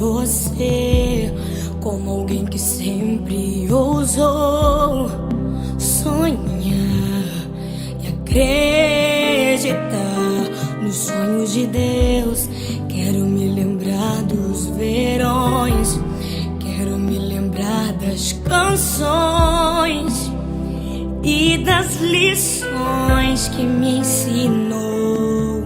você como alguém que sempre ousou sonhar e acreditar nos sonhos de Deus. Quero me lembrar dos verões, quero me lembrar das canções e das lições que me ensinou.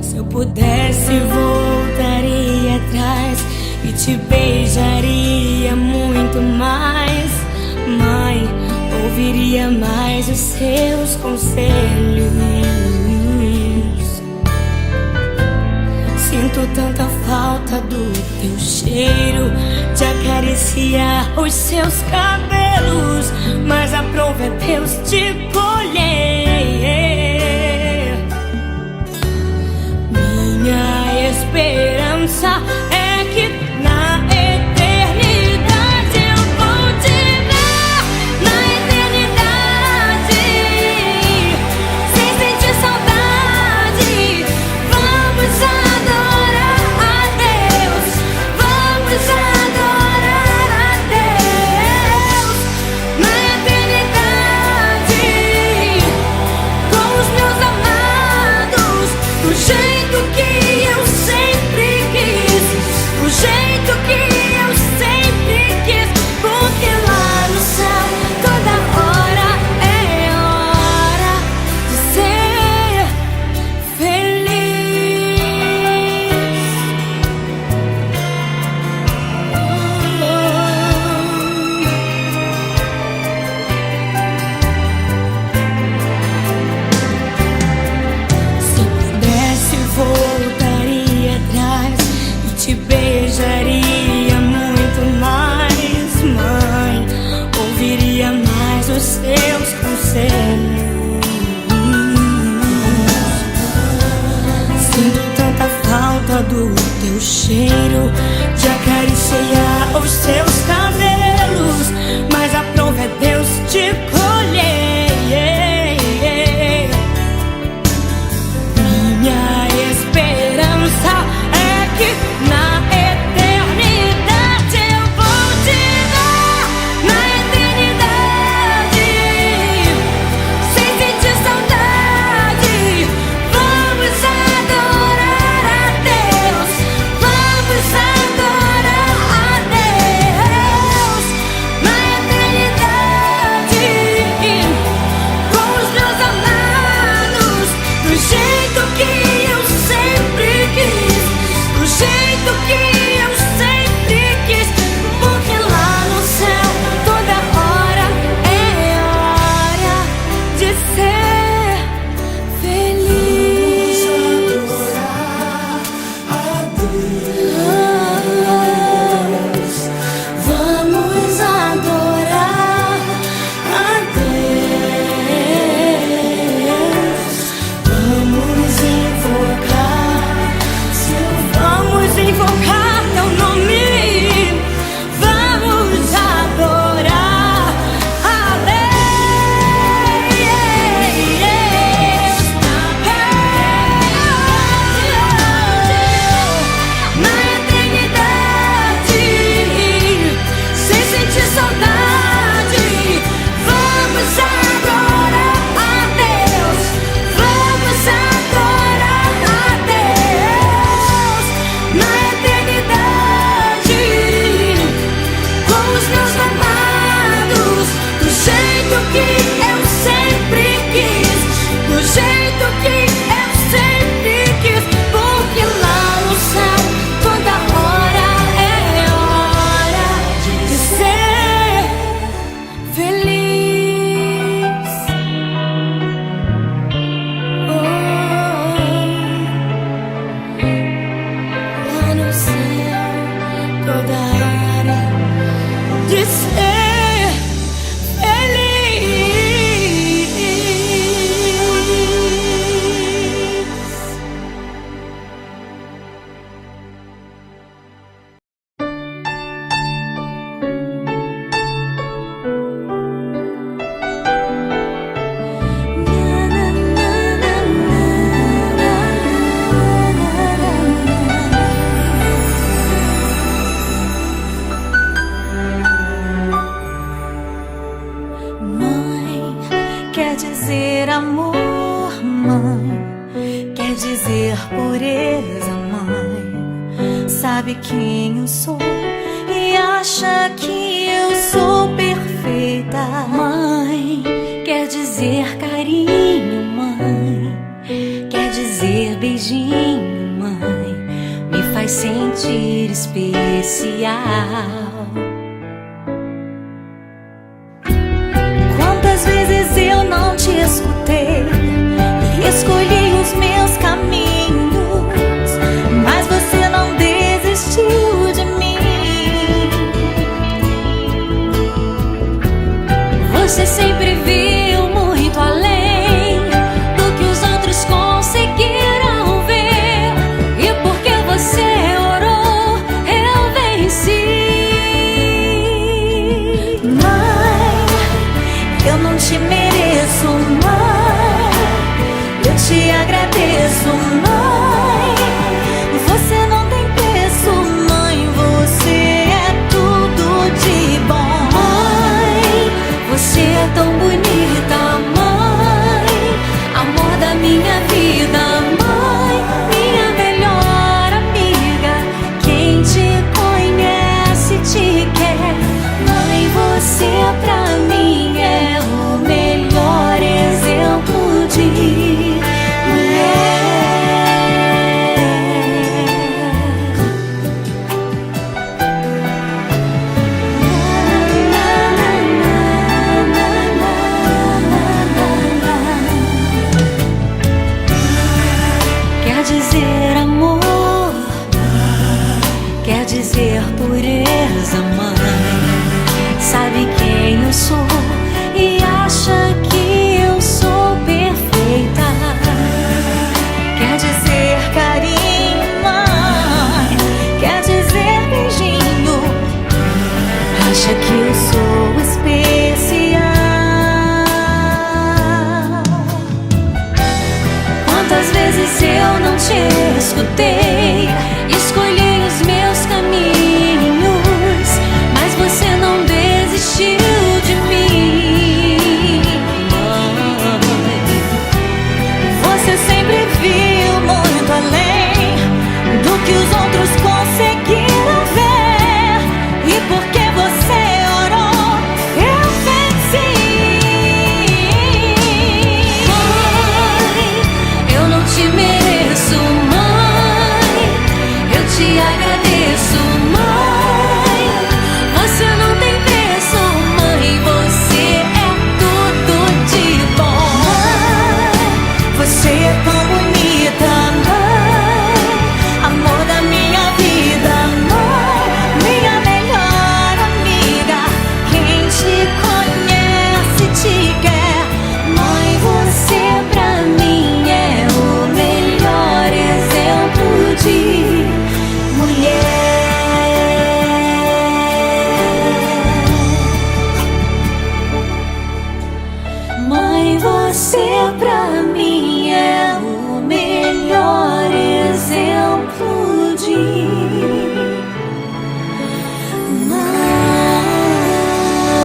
Se eu pudesse, voltaria atrás e te beijaria muito mais. Mãe, ouviria mais os seus conselhos. Sinto tanta falta do teu cheiro, de acariciar os seus cabelos, mas aprove a Deus te colher. Minha esperança é que na eternidade eu vou te ver, na eternidade, sem sentir saudade. Vamos adorar a Deus, vamos adorar a Deus, na eternidade. quem eu sou e acha que eu sou perfeita. Mãe, quer dizer carinho, mãe, quer dizer beijinho, mãe, me faz sentir especial. Quantas vezes eu não te escutei e escolhi os meus caminhos, mas você não desistiu de mim. Você sempre viu muito além do que os outros conseguiram ver, e porque você orou, eu venci. Mãe, eu não te mereço, mãe, eu te agradeço, mãe. Você não tem preço, mãe, você é tudo de bom. Mãe, você é tão bonita, mãe, amor da minha vida, mãe, minha melhor amiga. Quem te conhece te quer, mãe, você pra mim é o melhor exemplo de mulher. Quer dizer amor, quer dizer pureza, mãe, sabe quem eu sou e acha que eu sou perfeita. Quer dizer carinho, mãe, quer dizer beijinho, acha que eu sou especial. Quantas vezes eu não te escutei, escolhi os meus caminhos, mas você não desistiu de mim. Mãe, você sempre viu muito além do que os outros conseguiram ver, e porque você orou, eu venci. Mãe, eu não te mereço, mãe, eu te agradeço, mãe. Você não tem preço, mãe, você é tudo de bom. Mãe, você é tão bonita, mãe, amor da minha vida, mãe, minha melhor amiga. Quem te conhece te quer, mãe, você pra mim é o melhor exemplo de mulher. Mãe, você pra mim